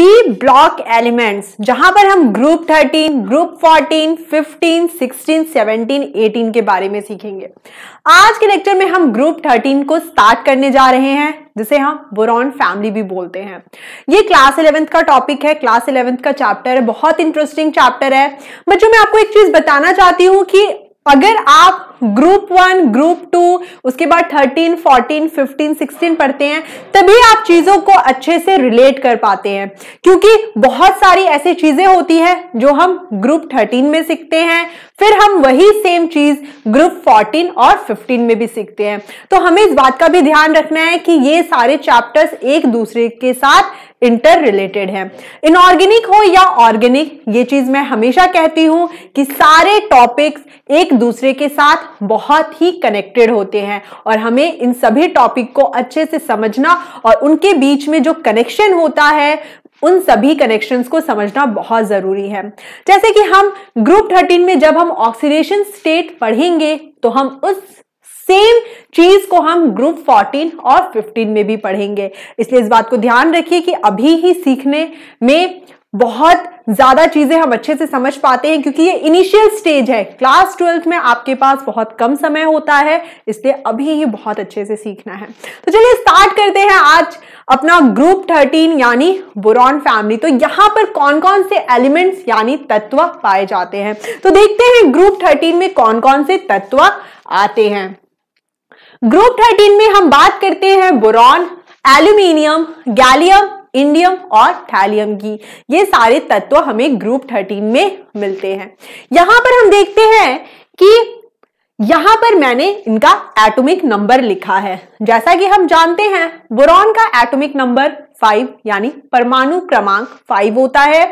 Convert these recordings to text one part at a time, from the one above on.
P block elements, जहां पर हम ग्रुप 13, ग्रुप 14, 15, 16, 17, 18 के बारे में सीखेंगे। आज के लेक्चर में हम ग्रुप 13 को स्टार्ट करने जा रहे हैं, जिसे हम बोरॉन फैमिली भी बोलते हैं। ये क्लास 11th का टॉपिक है, क्लास 11th का चैप्टर है, बहुत इंटरेस्टिंग चैप्टर है। बच्चों, मैं आपको एक चीज बताना चाहती हूं कि अगर आप ग्रुप 1, ग्रुप 2, उसके बाद 13, 14, 15, 16 पढ़ते हैं, तभी आप चीजों को अच्छे से रिलेट कर पाते हैं, क्योंकि बहुत सारी ऐसी चीजें होती है जो हम ग्रुप 13 में सीखते हैं, फिर हम वही सेम चीज ग्रुप 14 और 15 में भी सीखते हैं। तो हमें इस बात का भी ध्यान रखना है कि ये सारे चैप्टर्स एक दूसरे के साथ इंटर रिलेटेड है। इनऑर्गेनिक हो या ऑर्गेनिक, ये चीज मैं हमेशा कहती हूं कि सारे टॉपिक्स एक दूसरे के साथ बहुत ही कनेक्टेड होते हैं और हमें इन सभी टॉपिक को अच्छे से समझना और उनके बीच में जो कनेक्शन होता है उन सभी कनेक्शंस को समझना बहुत जरूरी है। जैसे कि हम ग्रुप 13 में जब हम ऑक्सीडेशन स्टेट पढ़ेंगे तो हम उस सेम चीज को हम ग्रुप 14 और 15 में भी पढ़ेंगे। इसलिए इस बात को ध्यान रखिए कि अभी ही सीखने में बहुत ज्यादा चीजें हम अच्छे से समझ पाते हैं, क्योंकि ये इनिशियल स्टेज है। क्लास 12th में आपके पास बहुत कम समय होता है, इसलिए अभी ही बहुत अच्छे से सीखना है। तो चलिए स्टार्ट करते हैं आज अपना ग्रुप 13 यानी बोरॉन फैमिली। तो यहां पर कौन कौन से एलिमेंट्स यानी तत्व पाए जाते हैं, तो देखते हैं ग्रुप 13 में कौन कौन से तत्व आते हैं। ग्रुप 13 में हम बात करते हैं बोरॉन, एल्यूमिनियम, गैलियम, इंडियम और थैलियम की। ये सारे तत्व हमें ग्रुप 13 में मिलते हैं। यहां पर हम देखते हैं कि यहां पर मैंने इनका एटॉमिक नंबर लिखा है। जैसा कि हम जानते हैं बोरॉन का एटॉमिक नंबर 5 यानी परमाणु क्रमांक 5 होता है।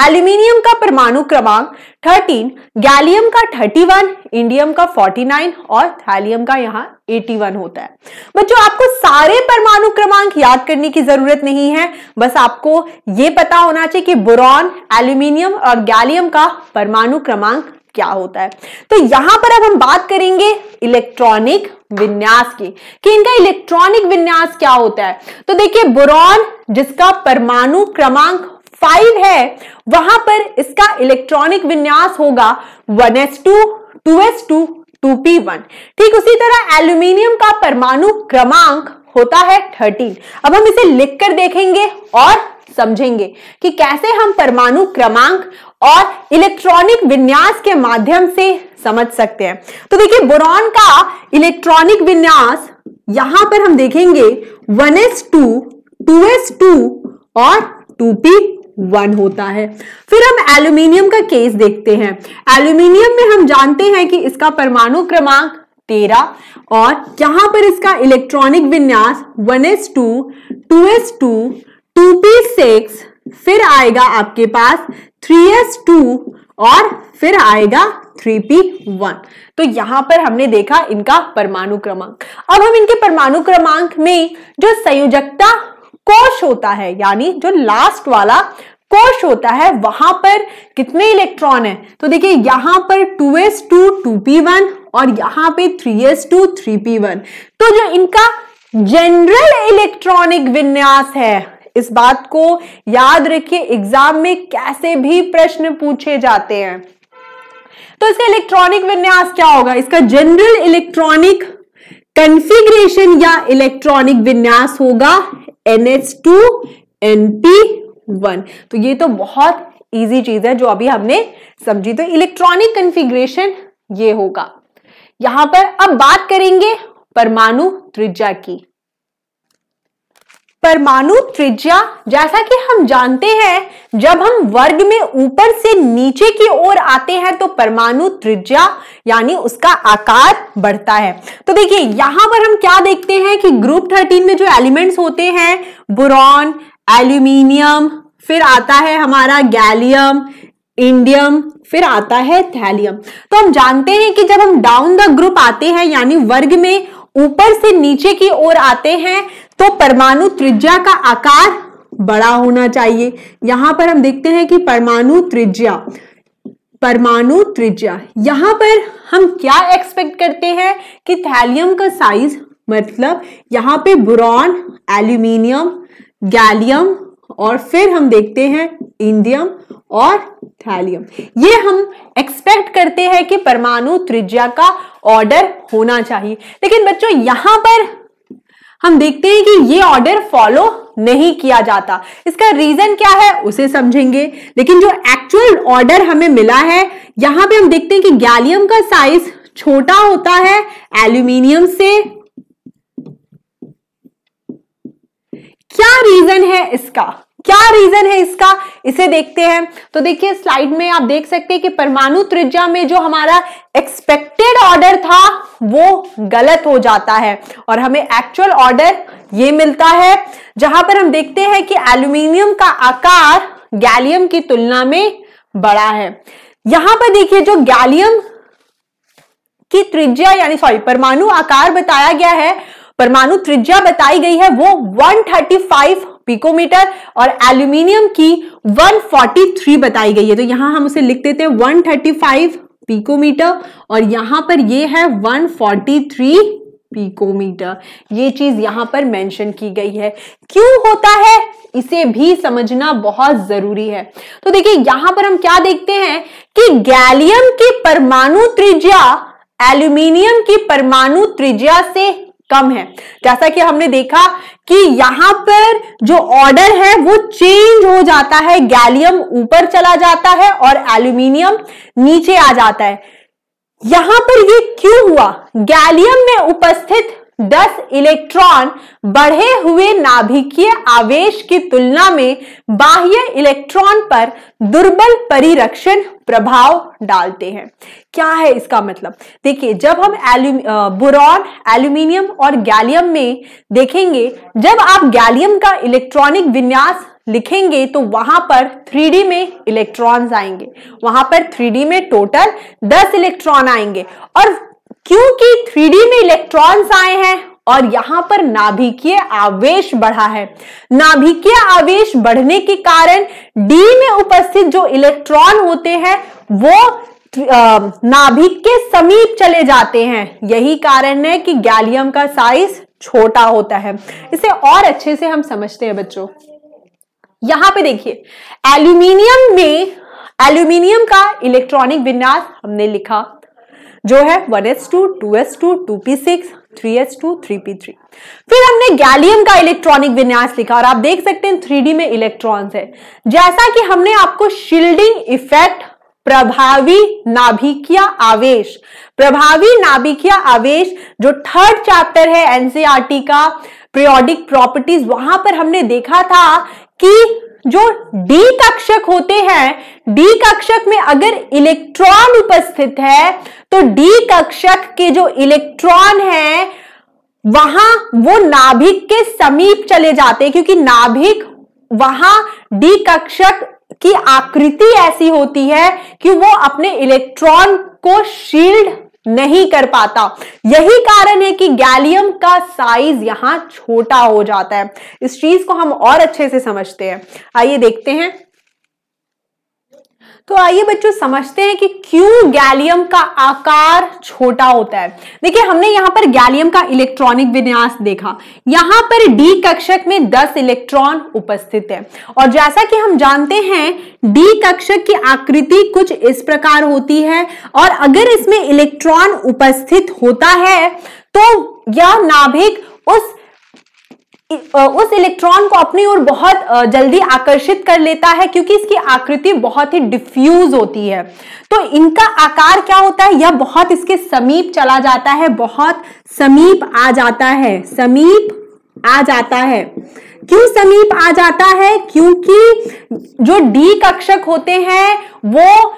एल्यूमिनियम का परमाणु क्रमांक 13, गैलियम का 31, इंडियम का 49 और थैलियम का यहाँ 81 होता है। बच्चों, आपको सारे परमाणु क्रमांक याद करने की जरूरत नहीं है, बस आपको ये पता होना चाहिए कि बोरॉन, एल्यूमिनियम और गैलियम का परमाणु क्रमांक क्या होता है। तो यहां पर अब हम बात करेंगे इलेक्ट्रॉनिक विन्यास की, कि इनका इलेक्ट्रॉनिक विन्यास क्या होता है। तो देखिए, बोरॉन जिसका परमाणु क्रमांक 5 है, वहां पर इसका इलेक्ट्रॉनिक विन्यास होगा 1s2, 2s2, 2p1। ठीक उसी तरह एल्यूमिनियम का परमाणु क्रमांक होता है 13। अब हम इसे लिखकर देखेंगे और समझेंगे कि कैसे हम परमाणु क्रमांक और इलेक्ट्रॉनिक विन्यास के माध्यम से समझ सकते हैं। तो देखिए, बोरॉन का इलेक्ट्रॉनिक विन्यास यहां पर हम देखेंगे 1s2, 2s2 और 2p1 होता है। फिर हम एल्यूमिनियम का केस देखते हैं। एल्यूमिनियम में हम जानते हैं कि इसका परमाणु क्रमांक 13 और यहां पर इसका इलेक्ट्रॉनिक विन्यास 1s2, 2s2, 2p6, फिर आएगा आपके पास 3s2 और फिर आएगा 3p1। तो यहां पर हमने देखा इनका परमाणु क्रमांक। अब हम इनके परमाणु क्रमांक में जो संयोजकता कोश होता है, यानी जो लास्ट वाला कोश होता है, वहां पर कितने इलेक्ट्रॉन है। तो देखिए, यहां पर 2s2, 2p1 और यहां पे 3s2, 3p1। तो जो इनका जनरल इलेक्ट्रॉनिक विन्यास है, इस बात को याद रखिए, एग्जाम में कैसे भी प्रश्न पूछे जाते हैं। तो इसका इलेक्ट्रॉनिक विन्यास क्या होगा, इसका जनरल इलेक्ट्रॉनिक कॉन्फ़िगरेशन या इलेक्ट्रॉनिक विन्यास होगा NH2 NP1। तो ये तो बहुत इजी चीज है जो अभी हमने समझी। तो इलेक्ट्रॉनिक कॉन्फ़िगरेशन ये होगा। यहां पर अब बात करेंगे परमाणु त्रिज्या की। परमाणु त्रिज्या, जैसा कि हम जानते हैं, जब हम वर्ग में ऊपर से नीचे की ओर आते हैं तो परमाणु त्रिज्या यानी उसका आकार बढ़ता है। तो देखिए, यहां पर हम क्या देखते हैं कि ग्रुप 13 में जो एलिमेंट्स होते हैं, बोरॉन, एल्यूमिनियम, फिर आता है हमारा गैलियम, इंडियम, फिर आता है थैलियम। तो हम जानते हैं कि जब हम डाउन द ग्रुप आते हैं, यानी वर्ग में ऊपर से नीचे की ओर आते हैं, तो परमाणु त्रिज्या का आकार बड़ा होना चाहिए। यहां पर हम देखते हैं कि परमाणु त्रिज्या यहां पर हम क्या एक्सपेक्ट करते हैं कि थैलियम का साइज, मतलब यहां पे बोरॉन, एल्यूमिनियम, गैलियम और फिर हम देखते हैं इंडियम और थैलियम। ये हम एक्सपेक्ट करते हैं कि परमाणु त्रिज्या का ऑर्डर होना चाहिए, लेकिन बच्चों यहां पर हम देखते हैं कि ये ऑर्डर फॉलो नहीं किया जाता। इसका रीजन क्या है उसे समझेंगे, लेकिन जो एक्चुअल ऑर्डर हमें मिला है यहां पे हम देखते हैं कि गैलियम का साइज छोटा होता है एल्यूमिनियम से। क्या रीजन है इसका? इसे देखते हैं। तो देखिए स्लाइड में आप देख सकते हैं कि परमाणु त्रिज्या में जो हमारा एक्सपेक्टेड ऑर्डर था वो गलत हो जाता है और हमें एक्चुअल ऑर्डर ये मिलता है, जहां पर हम देखते हैं कि एल्यूमिनियम का आकार गैलियम की तुलना में बड़ा है। यहां पर देखिए जो गैलियम की त्रिज्या परमाणु आकार बताया गया है, परमाणु त्रिज्या बताई गई है वो 135 पिकोमीटर और एल्यूमिनियम की 143 बताई गई है। तो यहां हम उसे लिख देते हैं 135 पिकोमीटर और यहां पर ये है 143 पिकोमीटर। ये चीज यहां पर मेंशन की गई है। क्यों होता है इसे भी समझना बहुत जरूरी है। तो देखिए यहां पर हम क्या देखते हैं कि गैलियम की परमाणु त्रिज्या एल्यूमिनियम की परमाणु त्रिज्या से कम है। जैसा कि हमने देखा कि यहां पर जो ऑर्डर है वो चेंज हो जाता है, गैलियम ऊपर चला जाता है और एल्यूमिनियम नीचे आ जाता है। यहां पर ये क्यों हुआ? गैलियम में उपस्थित 10 इलेक्ट्रॉन बढ़े हुए नाभिकीय आवेश की तुलना में बाह्य इलेक्ट्रॉन पर दुर्बल परिरक्षण प्रभाव डालते हैं। क्या है इसका मतलब? देखिए जब हम बोरॉन, एल्यूमिनियम और गैलियम में देखेंगे, जब आप गैलियम का इलेक्ट्रॉनिक विन्यास लिखेंगे तो वहां पर 3D में इलेक्ट्रॉन्स आएंगे, वहां पर 3D में टोटल 10 इलेक्ट्रॉन आएंगे। और क्योंकि 3D में इलेक्ट्रॉन्स आए हैं और यहां पर नाभिकीय आवेश बढ़ा है, नाभिकीय आवेश बढ़ने के कारण D में उपस्थित जो इलेक्ट्रॉन होते हैं वो नाभिक के समीप चले जाते हैं। यही कारण है कि गैलियम का साइज छोटा होता है। इसे और अच्छे से हम समझते हैं बच्चों। यहां पे देखिए एल्यूमिनियम का इलेक्ट्रॉनिक विन्यास हमने लिखा जो है 1s2 2s2 2p6 3s2 3p3। फिर हमने गैलियम का इलेक्ट्रॉनिक विन्यास लिखा और आप देख सकते हैं 3D में इलेक्ट्रॉन्स है। जैसा कि हमने आपको शील्डिंग इफेक्ट, प्रभावी नाभिकीय आवेश जो 3rd चैप्टर है एनसीईआरटी का पीरियोडिक प्रॉपर्टीज, वहां पर हमने देखा था कि जो डी कक्षक होते हैं, डी कक्षक में अगर इलेक्ट्रॉन उपस्थित है तो डी कक्षक के जो इलेक्ट्रॉन है वहां वो नाभिक के समीप चले जाते हैं, क्योंकि नाभिक वहां डी कक्षक की आकृति ऐसी होती है कि वो अपने इलेक्ट्रॉन को शील्ड नहीं कर पाता। यही कारण है कि गैलियम का साइज यहां छोटा हो जाता है। इस चीज को हम और अच्छे से समझते हैं। आइए देखते हैं। तो आइए बच्चों समझते हैं कि क्यों गैलियम का आकार छोटा होता है। देखिए हमने यहां पर गैलियम का इलेक्ट्रॉनिक विन्यास देखा। यहां पर डी कक्षक में 10 इलेक्ट्रॉन उपस्थित है और जैसा कि हम जानते हैं डी कक्षक की आकृति कुछ इस प्रकार होती है और अगर इसमें इलेक्ट्रॉन उपस्थित होता है तो यह नाभिक उस इलेक्ट्रॉन को अपनी ओर बहुत जल्दी आकर्षित कर लेता है, क्योंकि इसकी आकृति बहुत ही डिफ्यूज होती है। तो इनका आकार क्या होता है, यह बहुत इसके समीप चला जाता है, बहुत समीप आ जाता है, क्यों समीप आ जाता है? क्योंकि जो डी कक्षक होते हैं वो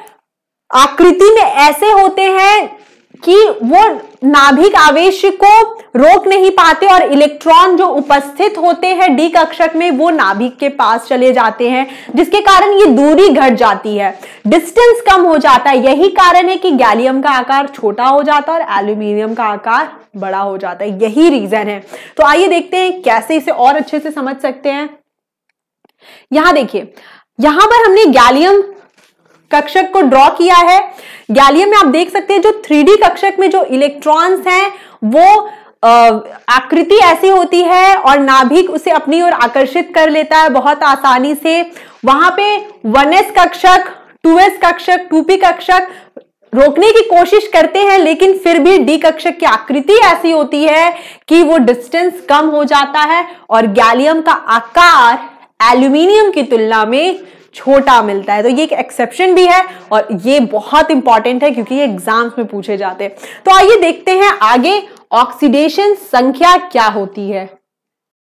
आकृति में ऐसे होते हैं कि वो नाभिक आवेश को रोक नहीं पाते और इलेक्ट्रॉन जो उपस्थित होते हैं डी कक्षक में वो नाभिक के पास चले जाते हैं, जिसके कारण ये दूरी घट जाती है, डिस्टेंस कम हो जाता है। यही कारण है कि गैलियम का आकार छोटा हो जाता है और एल्यूमिनियम का आकार बड़ा हो जाता है। यही रीजन है। तो आइए देखते हैं कैसे इसे और अच्छे से समझ सकते हैं। यहां देखिए, यहां पर हमने गैलियम कक्षक को ड्रॉ किया है। गैलियम में आप देख सकते हैं जो 3D कक्षक में जो इलेक्ट्रॉन्स हैं वो आकृति ऐसी होती है और नाभिक उसे अपनी ओर आकर्षित कर लेता है बहुत आसानी से। वहां पे 1s कक्षक, 2s कक्षक, 2p कक्षक रोकने की कोशिश करते हैं, लेकिन फिर भी डी कक्षक की आकृति ऐसी होती है कि वो डिस्टेंस कम हो जाता है और गैलियम का आकार एल्यूमिनियम की तुलना में छोटा मिलता है। तो ये एक एक्सेप्शन भी है और ये बहुत इंपॉर्टेंट है क्योंकि ये एग्जाम्स में पूछे जाते हैं। तो आइए देखते हैं आगे ऑक्सीडेशन संख्या क्या होती है।